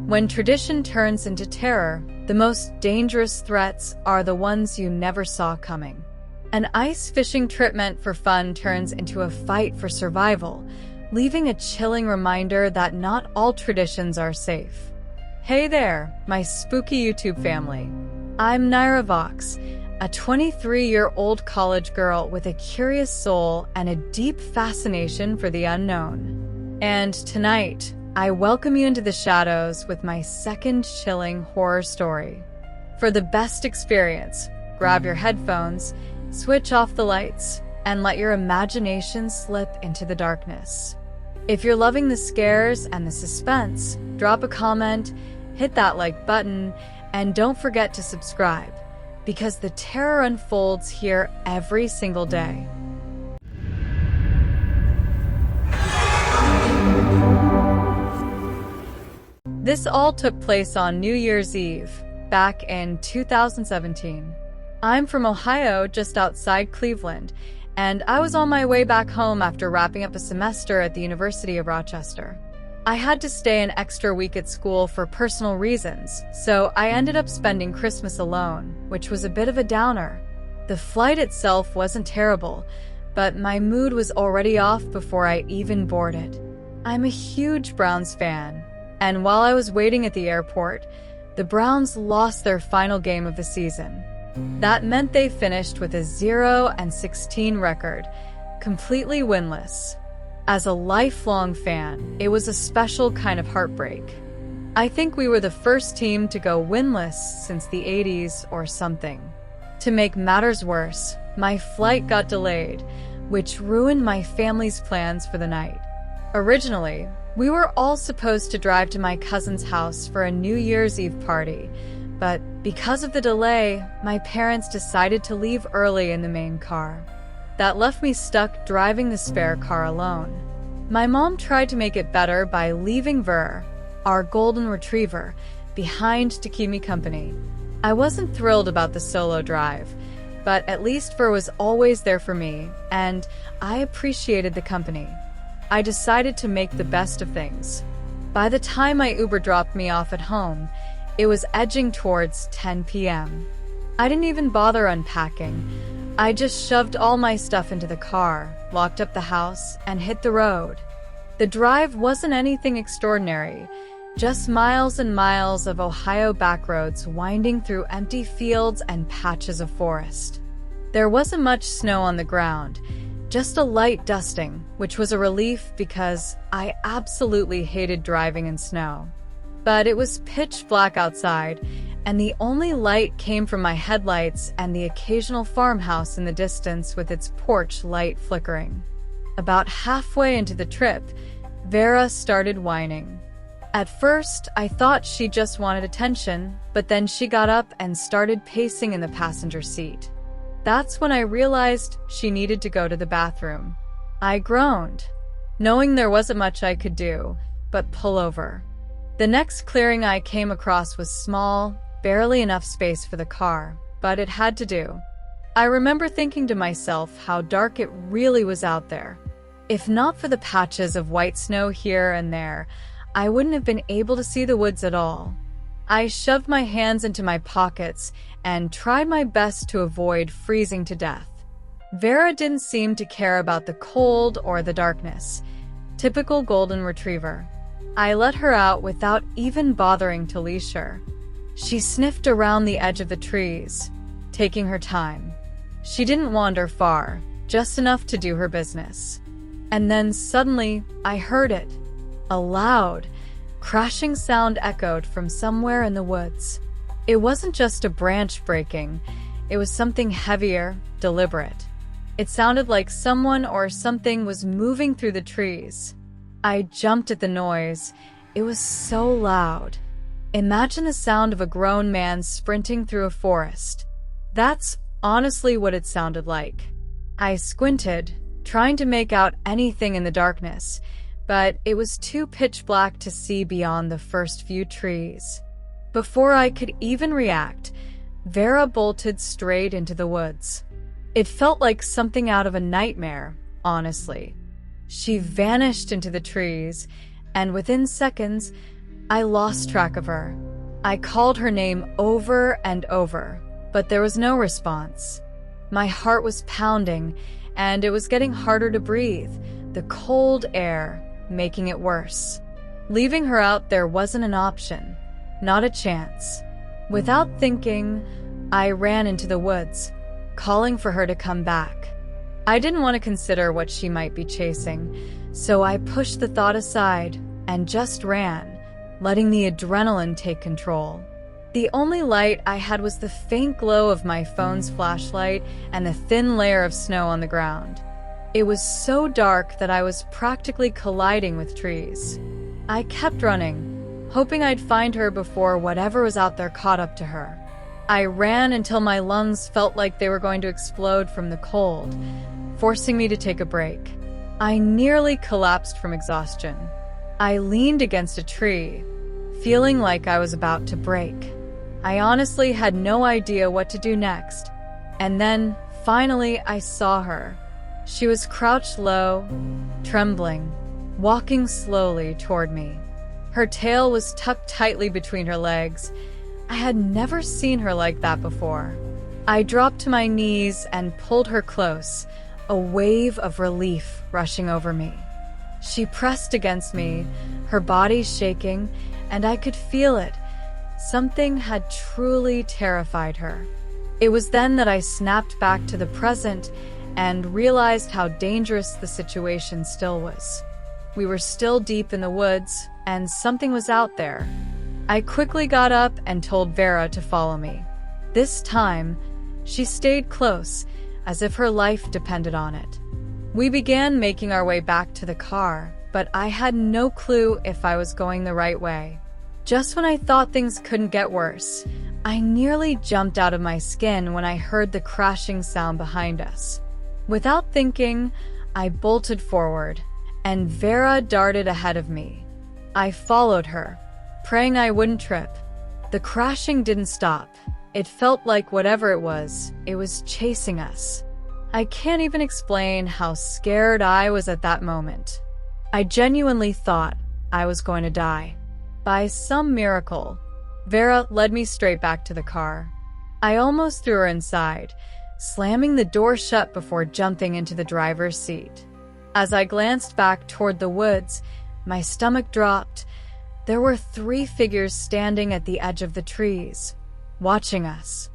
When tradition turns into terror, the most dangerous threats are the ones you never saw coming. An ice fishing trip meant for fun turns into a fight for survival, leaving a chilling reminder that not all traditions are safe. Hey there, my spooky YouTube family. I'm Naira Vox, a 23-year-old college girl with a curious soul and a deep fascination for the unknown. And tonight, I welcome you into the shadows with my second chilling horror story. For the best experience, grab your headphones, switch off the lights, and let your imagination slip into the darkness. If you're loving the scares and the suspense, drop a comment, hit that like button, and don't forget to subscribe, because the terror unfolds here every single day. This all took place on New Year's Eve, back in 2017. I'm from Ohio, just outside Cleveland, and I was on my way back home after wrapping up a semester at the University of Rochester. I had to stay an extra week at school for personal reasons, so I ended up spending Christmas alone, which was a bit of a downer. The flight itself wasn't terrible, but my mood was already off before I even boarded. I'm a huge Browns fan, and while I was waiting at the airport, the Browns lost their final game of the season. That meant they finished with a 0-16 record, completely winless. As a lifelong fan, it was a special kind of heartbreak. I think we were the first team to go winless since the 80s or something. To make matters worse, my flight got delayed, which ruined my family's plans for the night. Originally, we were all supposed to drive to my cousin's house for a New Year's Eve party, but because of the delay, my parents decided to leave early in the main car. That left me stuck driving the spare car alone. My mom tried to make it better by leaving Ver, our golden retriever, behind to keep me company. I wasn't thrilled about the solo drive, but at least Ver was always there for me, and I appreciated the company. I decided to make the best of things. By the time my Uber dropped me off at home, it was edging towards 10 p.m. I didn't even bother unpacking. I just shoved all my stuff into the car, locked up the house, and hit the road. The drive wasn't anything extraordinary, just miles and miles of Ohio backroads winding through empty fields and patches of forest. There wasn't much snow on the ground, just a light dusting, which was a relief because I absolutely hated driving in snow. But it was pitch black outside, and the only light came from my headlights and the occasional farmhouse in the distance with its porch light flickering. About halfway into the trip, Vera started whining. At first, I thought she just wanted attention, but then she got up and started pacing in the passenger seat. That's when I realized she needed to go to the bathroom. I groaned, knowing there wasn't much I could do but pull over. The next clearing I came across was small, barely enough space for the car, but it had to do. I remember thinking to myself how dark it really was out there. If not for the patches of white snow here and there, I wouldn't have been able to see the woods at all. I shoved my hands into my pockets and tried my best to avoid freezing to death. Vera didn't seem to care about the cold or the darkness. Typical golden retriever. I let her out without even bothering to leash her. She sniffed around the edge of the trees, taking her time. She didn't wander far, just enough to do her business. And then suddenly, I heard it. A loud, crashing sound echoed from somewhere in the woods. It wasn't just a branch breaking, it was something heavier, deliberate. It sounded like someone or something was moving through the trees. I jumped at the noise. It was so loud. Imagine the sound of a grown man sprinting through a forest. That's honestly what it sounded like. I squinted, trying to make out anything in the darkness, but it was too pitch black to see beyond the first few trees. Before I could even react, Vera bolted straight into the woods. It felt like something out of a nightmare, honestly. She vanished into the trees, and within seconds, I lost track of her. I called her name over and over, but there was no response. My heart was pounding, and it was getting harder to breathe, the cold air making it worse. Leaving her out there wasn't an option, not a chance. Without thinking, I ran into the woods, calling for her to come back. I didn't want to consider what she might be chasing, so I pushed the thought aside and just ran, letting the adrenaline take control. The only light I had was the faint glow of my phone's flashlight and the thin layer of snow on the ground. It was so dark that I was practically colliding with trees. I kept running, hoping I'd find her before whatever was out there caught up to her. I ran until my lungs felt like they were going to explode from the cold, forcing me to take a break. I nearly collapsed from exhaustion. I leaned against a tree, feeling like I was about to break. I honestly had no idea what to do next. And then, finally, I saw her. She was crouched low, trembling, walking slowly toward me. Her tail was tucked tightly between her legs. I had never seen her like that before. I dropped to my knees and pulled her close, a wave of relief rushing over me. She pressed against me, her body shaking, and I could feel it. Something had truly terrified her. It was then that I snapped back to the present and realized how dangerous the situation still was. We were still deep in the woods, and something was out there. I quickly got up and told Vera to follow me. This time, she stayed close, as if her life depended on it. We began making our way back to the car, but I had no clue if I was going the right way. Just when I thought things couldn't get worse, I nearly jumped out of my skin when I heard the crashing sound behind us. Without thinking, I bolted forward, and Vera darted ahead of me. I followed her, praying I wouldn't trip. The crashing didn't stop. It felt like whatever it was chasing us. I can't even explain how scared I was at that moment. I genuinely thought I was going to die. By some miracle, Vera led me straight back to the car. I almost threw her inside, slamming the door shut before jumping into the driver's seat. As I glanced back toward the woods, my stomach dropped. There were 3 figures standing at the edge of the trees, watching us.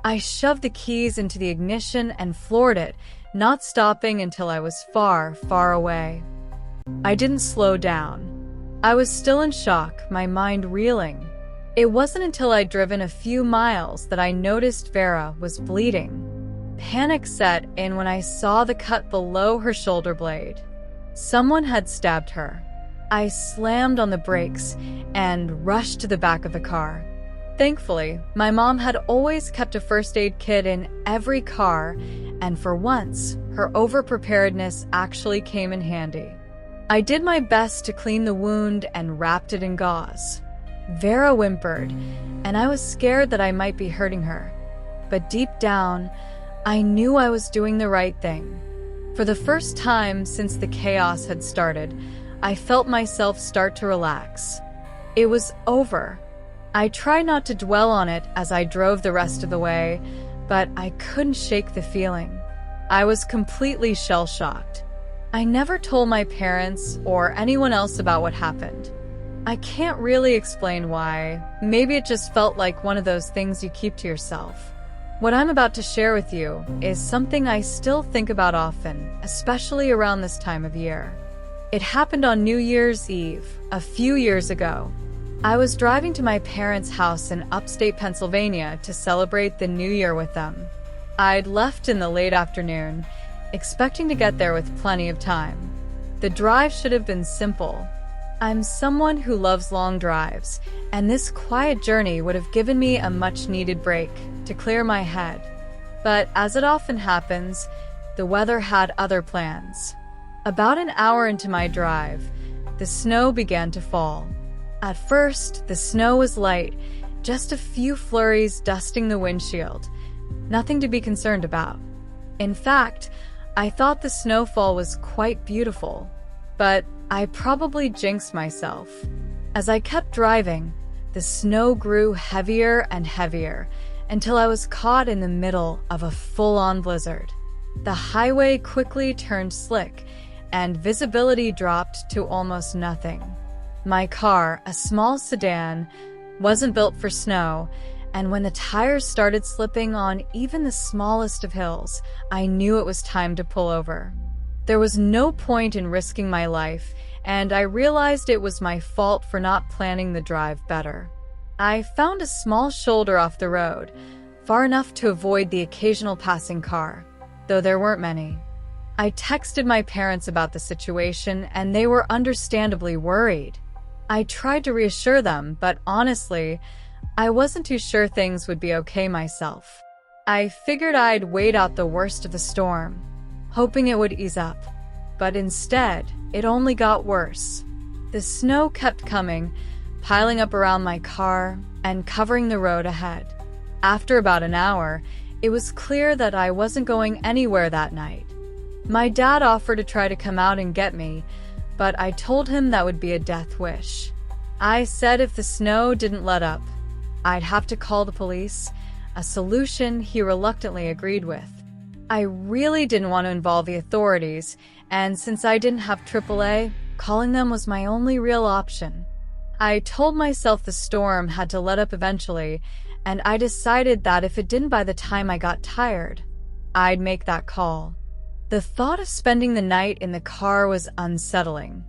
I shoved the keys into the ignition and floored it, not stopping until I was far, far away. I didn't slow down. I was still in shock, my mind reeling. It wasn't until I'd driven a few miles that I noticed Vera was bleeding. Panic set in when I saw the cut below her shoulder blade. Someone had stabbed her. I slammed on the brakes and rushed to the back of the car. Thankfully, my mom had always kept a first aid kit in every car, and for once, her over-preparedness actually came in handy. I did my best to clean the wound and wrapped it in gauze. Vera whimpered, and I was scared that I might be hurting her. But deep down, I knew I was doing the right thing. For the first time since the chaos had started, I felt myself start to relax. It was over. I tried not to dwell on it as I drove the rest of the way, but I couldn't shake the feeling. I was completely shell-shocked. I never told my parents or anyone else about what happened. I can't really explain why. Maybe it just felt like one of those things you keep to yourself. What I'm about to share with you is something I still think about often, especially around this time of year. It happened on New Year's Eve, a few years ago. I was driving to my parents' house in upstate Pennsylvania to celebrate the New Year with them. I'd left in the late afternoon, expecting to get there with plenty of time. The drive should have been simple. I'm someone who loves long drives, and this quiet journey would have given me a much-needed break to clear my head. But as it often happens, the weather had other plans. About an hour into my drive, the snow began to fall. At first, the snow was light, just a few flurries dusting the windshield. Nothing to be concerned about. In fact, I thought the snowfall was quite beautiful, but I probably jinxed myself. As I kept driving, the snow grew heavier and heavier until I was caught in the middle of a full-on blizzard. The highway quickly turned slick, and visibility dropped to almost nothing. My car, a small sedan, wasn't built for snow, and when the tires started slipping on even the smallest of hills, I knew it was time to pull over. There was no point in risking my life, and I realized it was my fault for not planning the drive better. I found a small shoulder off the road, far enough to avoid the occasional passing car, though there weren't many. I texted my parents about the situation, and they were understandably worried. I tried to reassure them, but honestly, I wasn't too sure things would be okay myself. I figured I'd wait out the worst of the storm, hoping it would ease up. But instead, it only got worse. The snow kept coming, piling up around my car and covering the road ahead. After about an hour, it was clear that I wasn't going anywhere that night. My dad offered to try to come out and get me, but I told him that would be a death wish. I said if the snow didn't let up, I'd have to call the police, a solution he reluctantly agreed with. I really didn't want to involve the authorities, and since I didn't have AAA, calling them was my only real option. I told myself the storm had to let up eventually, and I decided that if it didn't by the time I got tired, I'd make that call. The thought of spending the night in the car was unsettling.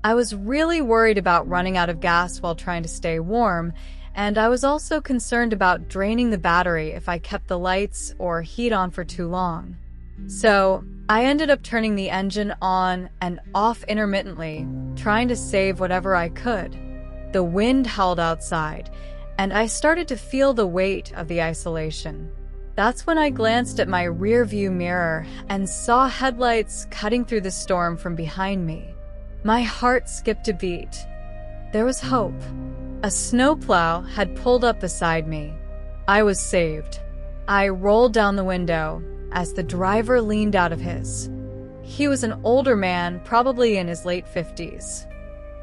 I was really worried about running out of gas while trying to stay warm, and I was also concerned about draining the battery if I kept the lights or heat on for too long. So, I ended up turning the engine on and off intermittently, trying to save whatever I could. The wind howled outside, and I started to feel the weight of the isolation. That's when I glanced at my rearview mirror and saw headlights cutting through the storm from behind me. My heart skipped a beat. There was hope. A snowplow had pulled up beside me. I was saved. I rolled down the window as the driver leaned out of his. He was an older man, probably in his late 50s.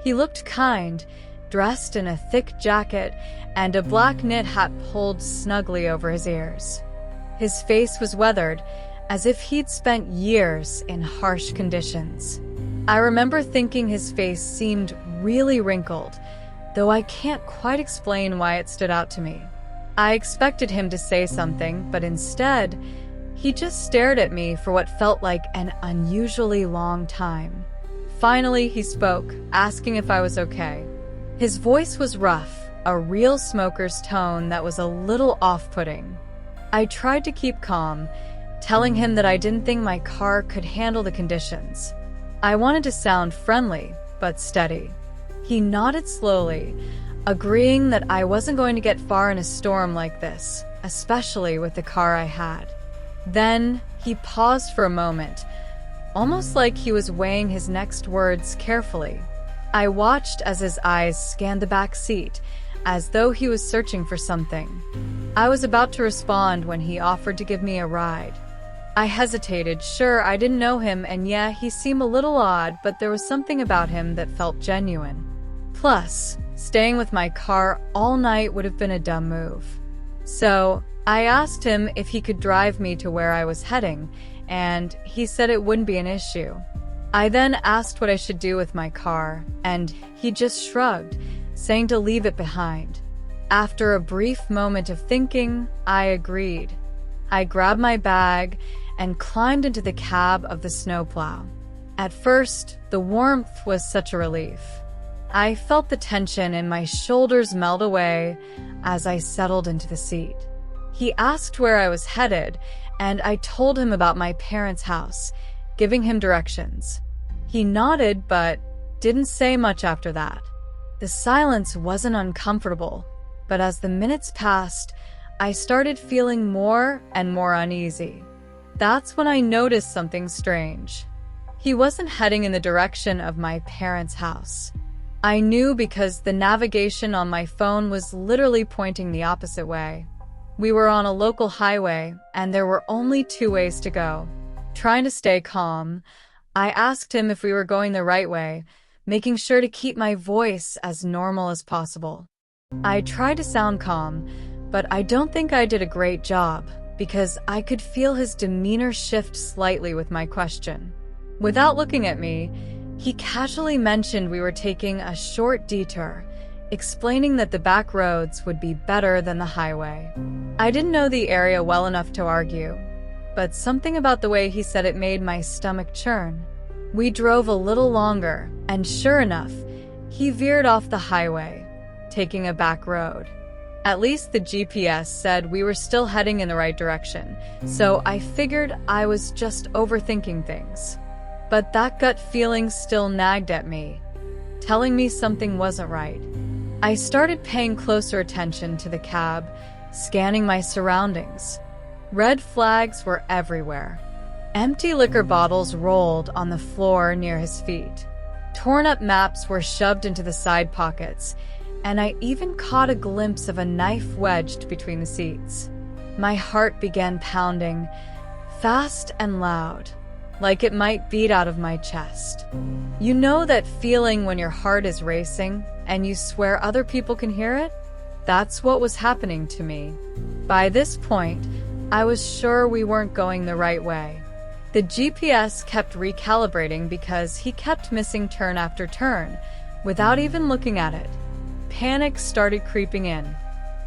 He looked kind, dressed in a thick jacket and a black knit hat pulled snugly over his ears. His face was weathered, as if he'd spent years in harsh conditions. I remember thinking his face seemed really wrinkled, though I can't quite explain why it stood out to me. I expected him to say something, but instead, he just stared at me for what felt like an unusually long time. Finally, he spoke, asking if I was okay. His voice was rough, a real smoker's tone that was a little off-putting. I tried to keep calm, telling him that I didn't think my car could handle the conditions. I wanted to sound friendly, but steady. He nodded slowly, agreeing that I wasn't going to get far in a storm like this, especially with the car I had. Then he paused for a moment, almost like he was weighing his next words carefully. I watched as his eyes scanned the back seat, as though he was searching for something. I was about to respond when he offered to give me a ride. I hesitated. Sure, I didn't know him, and yeah, he seemed a little odd, but there was something about him that felt genuine. Plus, staying with my car all night would have been a dumb move. So, I asked him if he could drive me to where I was heading, and he said it wouldn't be an issue. I then asked what I should do with my car, and he just shrugged, saying to leave it behind. After a brief moment of thinking, I agreed. I grabbed my bag and climbed into the cab of the snowplow. At first, the warmth was such a relief. I felt the tension in my shoulders melt away as I settled into the seat. He asked where I was headed, and I told him about my parents' house, giving him directions. He nodded, but didn't say much after that. The silence wasn't uncomfortable, but as the minutes passed, I started feeling more and more uneasy. That's when I noticed something strange. He wasn't heading in the direction of my parents' house. I knew because the navigation on my phone was literally pointing the opposite way. We were on a local highway, and there were only two ways to go. Trying to stay calm, I asked him if we were going the right way, making sure to keep my voice as normal as possible. I tried to sound calm, but I don't think I did a great job because I could feel his demeanor shift slightly with my question. Without looking at me, he casually mentioned we were taking a short detour, explaining that the back roads would be better than the highway. I didn't know the area well enough to argue, but something about the way he said it made my stomach churn. We drove a little longer, and sure enough, he veered off the highway, taking a back road. At least the GPS said we were still heading in the right direction, so I figured I was just overthinking things. But that gut feeling still nagged at me, telling me something wasn't right. I started paying closer attention to the cab, scanning my surroundings. Red flags were everywhere. Empty liquor bottles rolled on the floor near his feet. Torn-up maps were shoved into the side pockets, and I even caught a glimpse of a knife wedged between the seats. My heart began pounding, fast and loud, like it might beat out of my chest. You know that feeling when your heart is racing and you swear other people can hear it? That's what was happening to me. By this point, I was sure we weren't going the right way. The GPS kept recalibrating because he kept missing turn after turn, without even looking at it. Panic started creeping in.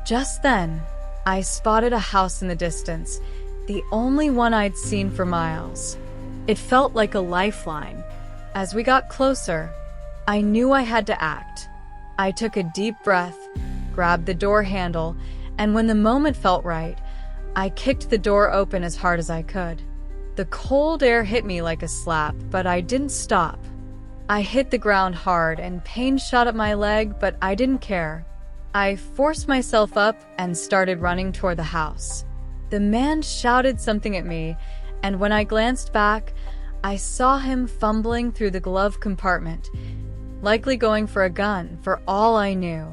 Just then, I spotted a house in the distance, the only one I'd seen for miles. It felt like a lifeline. As we got closer, I knew I had to act. I took a deep breath, grabbed the door handle, and when the moment felt right, I kicked the door open as hard as I could. The cold air hit me like a slap, but I didn't stop. I hit the ground hard and pain shot up my leg, but I didn't care. I forced myself up and started running toward the house. The man shouted something at me, and when I glanced back, I saw him fumbling through the glove compartment, likely going for a gun, for all I knew.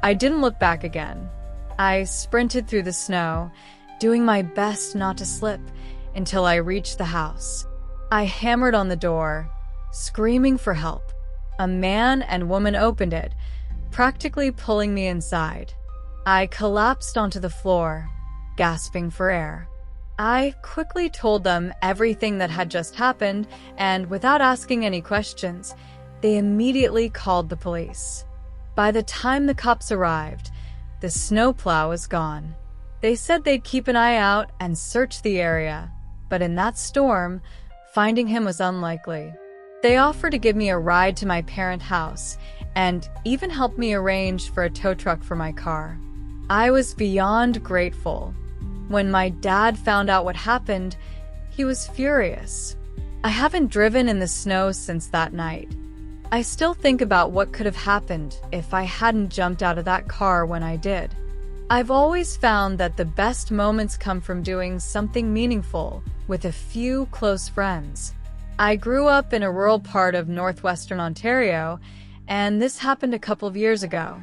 I didn't look back again. I sprinted through the snow, doing my best not to slip, until I reached the house. I hammered on the door, screaming for help. A man and woman opened it, practically pulling me inside. I collapsed onto the floor, gasping for air. I quickly told them everything that had just happened, and without asking any questions, they immediately called the police. By the time the cops arrived, the snowplow was gone. They said they'd keep an eye out and search the area, but in that storm, finding him was unlikely. They offered to give me a ride to my parent house and even helped me arrange for a tow truck for my car. I was beyond grateful. When my dad found out what happened, he was furious. I haven't driven in the snow since that night. I still think about what could have happened if I hadn't jumped out of that car when I did. I've always found that the best moments come from doing something meaningful with a few close friends. I grew up in a rural part of northwestern Ontario, and this happened a couple of years ago.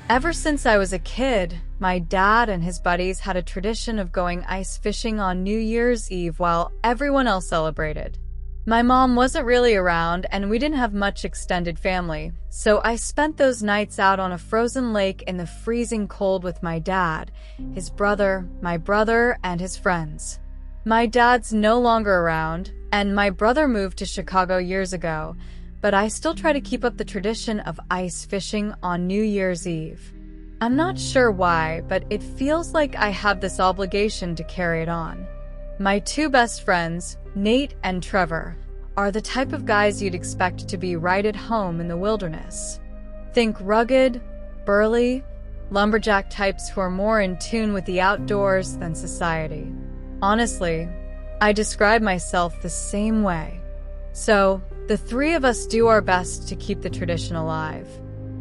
Ever since I was a kid, my dad and his buddies had a tradition of going ice fishing on New Year's Eve while everyone else celebrated. My mom wasn't really around, and we didn't have much extended family, so I spent those nights out on a frozen lake in the freezing cold with my dad, his brother, my brother, and his friends. My dad's no longer around, and my brother moved to Chicago years ago, but I still try to keep up the tradition of ice fishing on New Year's Eve. I'm not sure why, but it feels like I have this obligation to carry it on. My two best friends, Nate and Trevor, are the type of guys you'd expect to be right at home in the wilderness. Think rugged, burly, lumberjack types who are more in tune with the outdoors than society. Honestly, I describe myself the same way. So, the three of us do our best to keep the tradition alive.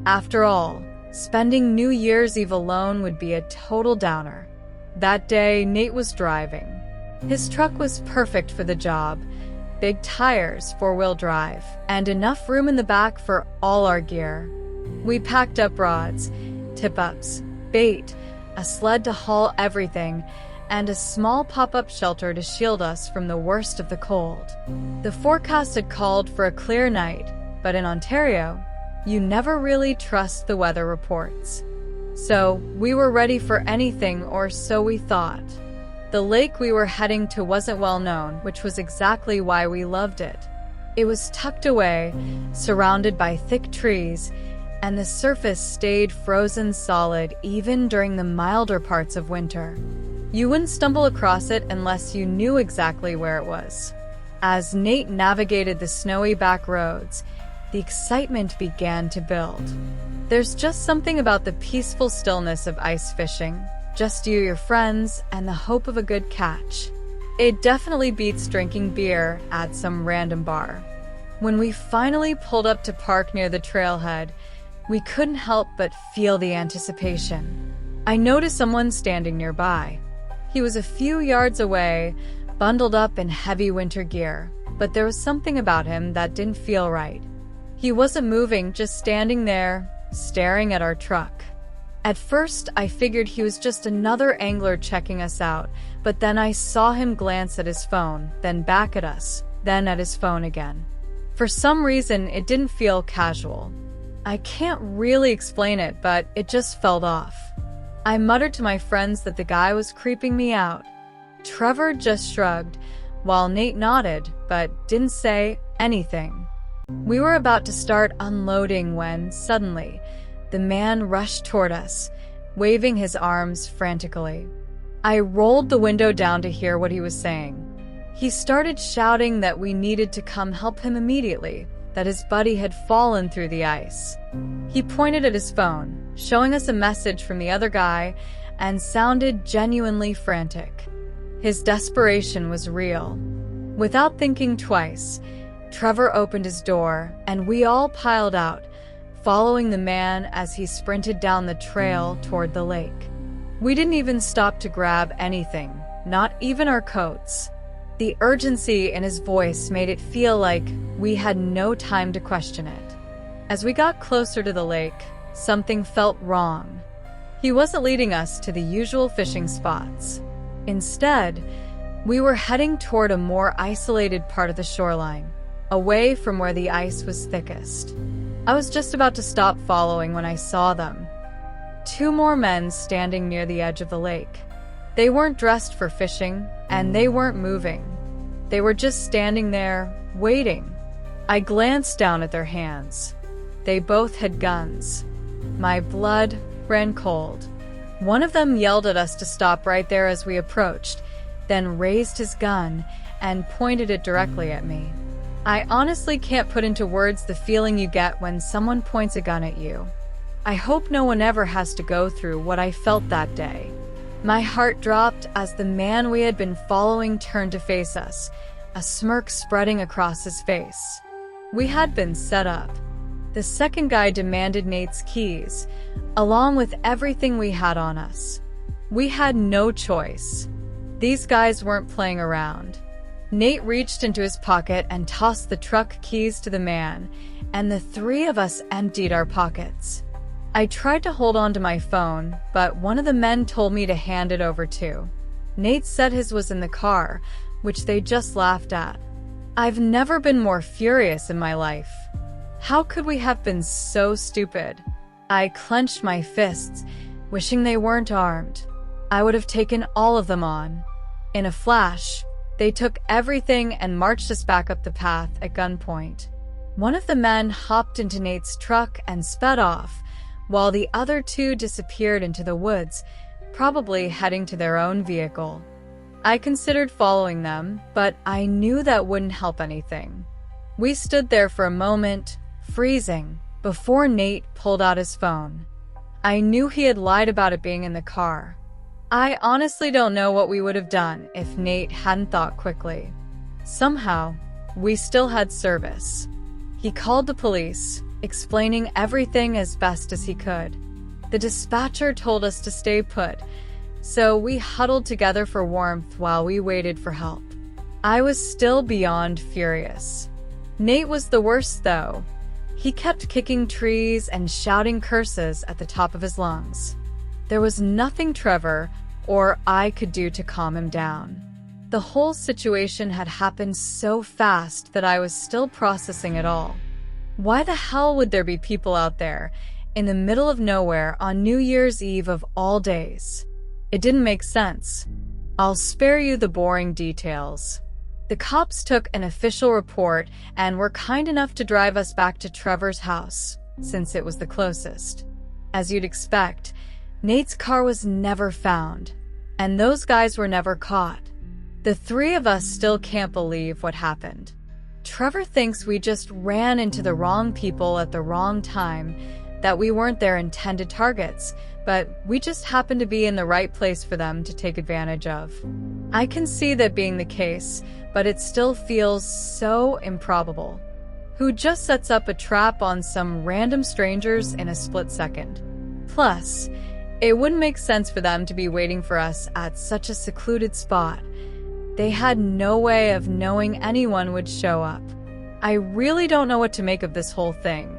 After all, spending New Year's Eve alone would be a total downer. That day, Nate was driving. His truck was perfect for the job. Big tires, four-wheel drive, and enough room in the back for all our gear. We packed up rods, tip-ups, bait, a sled to haul everything, and a small pop-up shelter to shield us from the worst of the cold. The forecast had called for a clear night, but in Ontario, you never really trust the weather reports. So, we were ready for anything, or so we thought. The lake we were heading to wasn't well known, which was exactly why we loved it. It was tucked away, surrounded by thick trees, and the surface stayed frozen solid even during the milder parts of winter. You wouldn't stumble across it unless you knew exactly where it was. As Nate navigated the snowy back roads, the excitement began to build. There's just something about the peaceful stillness of ice fishing, just you, your friends, and the hope of a good catch. It definitely beats drinking beer at some random bar. When we finally pulled up to park near the trailhead, we couldn't help but feel the anticipation. I noticed someone standing nearby. He was a few yards away, bundled up in heavy winter gear, but there was something about him that didn't feel right. He wasn't moving, just standing there, staring at our truck. At first, I figured he was just another angler checking us out, but then I saw him glance at his phone, then back at us, then at his phone again. For some reason, it didn't feel casual. I can't really explain it, but it just felt off. I muttered to my friends that the guy was creeping me out. Trevor just shrugged, while Nate nodded, but didn't say anything. We were about to start unloading when, suddenly, the man rushed toward us, waving his arms frantically. I rolled the window down to hear what he was saying. He started shouting that we needed to come help him immediately, that his buddy had fallen through the ice. He pointed at his phone, showing us a message from the other guy, and sounded genuinely frantic. His desperation was real. Without thinking twice, Trevor opened his door, and we all piled out, following the man as he sprinted down the trail toward the lake. We didn't even stop to grab anything, not even our coats. The urgency in his voice made it feel like we had no time to question it. As we got closer to the lake, something felt wrong. He wasn't leading us to the usual fishing spots. Instead, we were heading toward a more isolated part of the shoreline, away from where the ice was thickest. I was just about to stop following when I saw them. Two more men standing near the edge of the lake. They weren't dressed for fishing, and they weren't moving. They were just standing there, waiting. I glanced down at their hands. They both had guns. My blood ran cold. One of them yelled at us to stop right there as we approached, then raised his gun and pointed it directly at me. I honestly can't put into words the feeling you get when someone points a gun at you. I hope no one ever has to go through what I felt that day. My heart dropped as the man we had been following turned to face us, a smirk spreading across his face. We had been set up. The second guy demanded Nate's keys, along with everything we had on us. We had no choice. These guys weren't playing around. Nate reached into his pocket and tossed the truck keys to the man, and the three of us emptied our pockets. I tried to hold on to my phone, but one of the men told me to hand it over too. Nate said his was in the car, which they just laughed at. I've never been more furious in my life. How could we have been so stupid? I clenched my fists, wishing they weren't armed. I would have taken all of them on. In a flash, they took everything and marched us back up the path at gunpoint. One of the men hopped into Nate's truck and sped off, while the other two disappeared into the woods, probably heading to their own vehicle. I considered following them, but I knew that wouldn't help anything. We stood there for a moment, freezing, before Nate pulled out his phone. I knew he had lied about it being in the car. I honestly don't know what we would have done if Nate hadn't thought quickly. Somehow, we still had service. He called the police, explaining everything as best as he could. The dispatcher told us to stay put, so we huddled together for warmth while we waited for help. I was still beyond furious. Nate was the worst, though. He kept kicking trees and shouting curses at the top of his lungs. There was nothing Trevor or I could do to calm him down. The whole situation had happened so fast that I was still processing it all. Why the hell would there be people out there in the middle of nowhere on New Year's Eve of all days? It didn't make sense. I'll spare you the boring details. The cops took an official report and were kind enough to drive us back to Trevor's house, since it was the closest. As you'd expect, Nate's car was never found, and those guys were never caught. The three of us still can't believe what happened. Trevor thinks we just ran into the wrong people at the wrong time, that we weren't their intended targets, but we just happened to be in the right place for them to take advantage of. I can see that being the case, but it still feels so improbable. Who just sets up a trap on some random strangers in a split second? Plus, it wouldn't make sense for them to be waiting for us at such a secluded spot. They had no way of knowing anyone would show up. I really don't know what to make of this whole thing.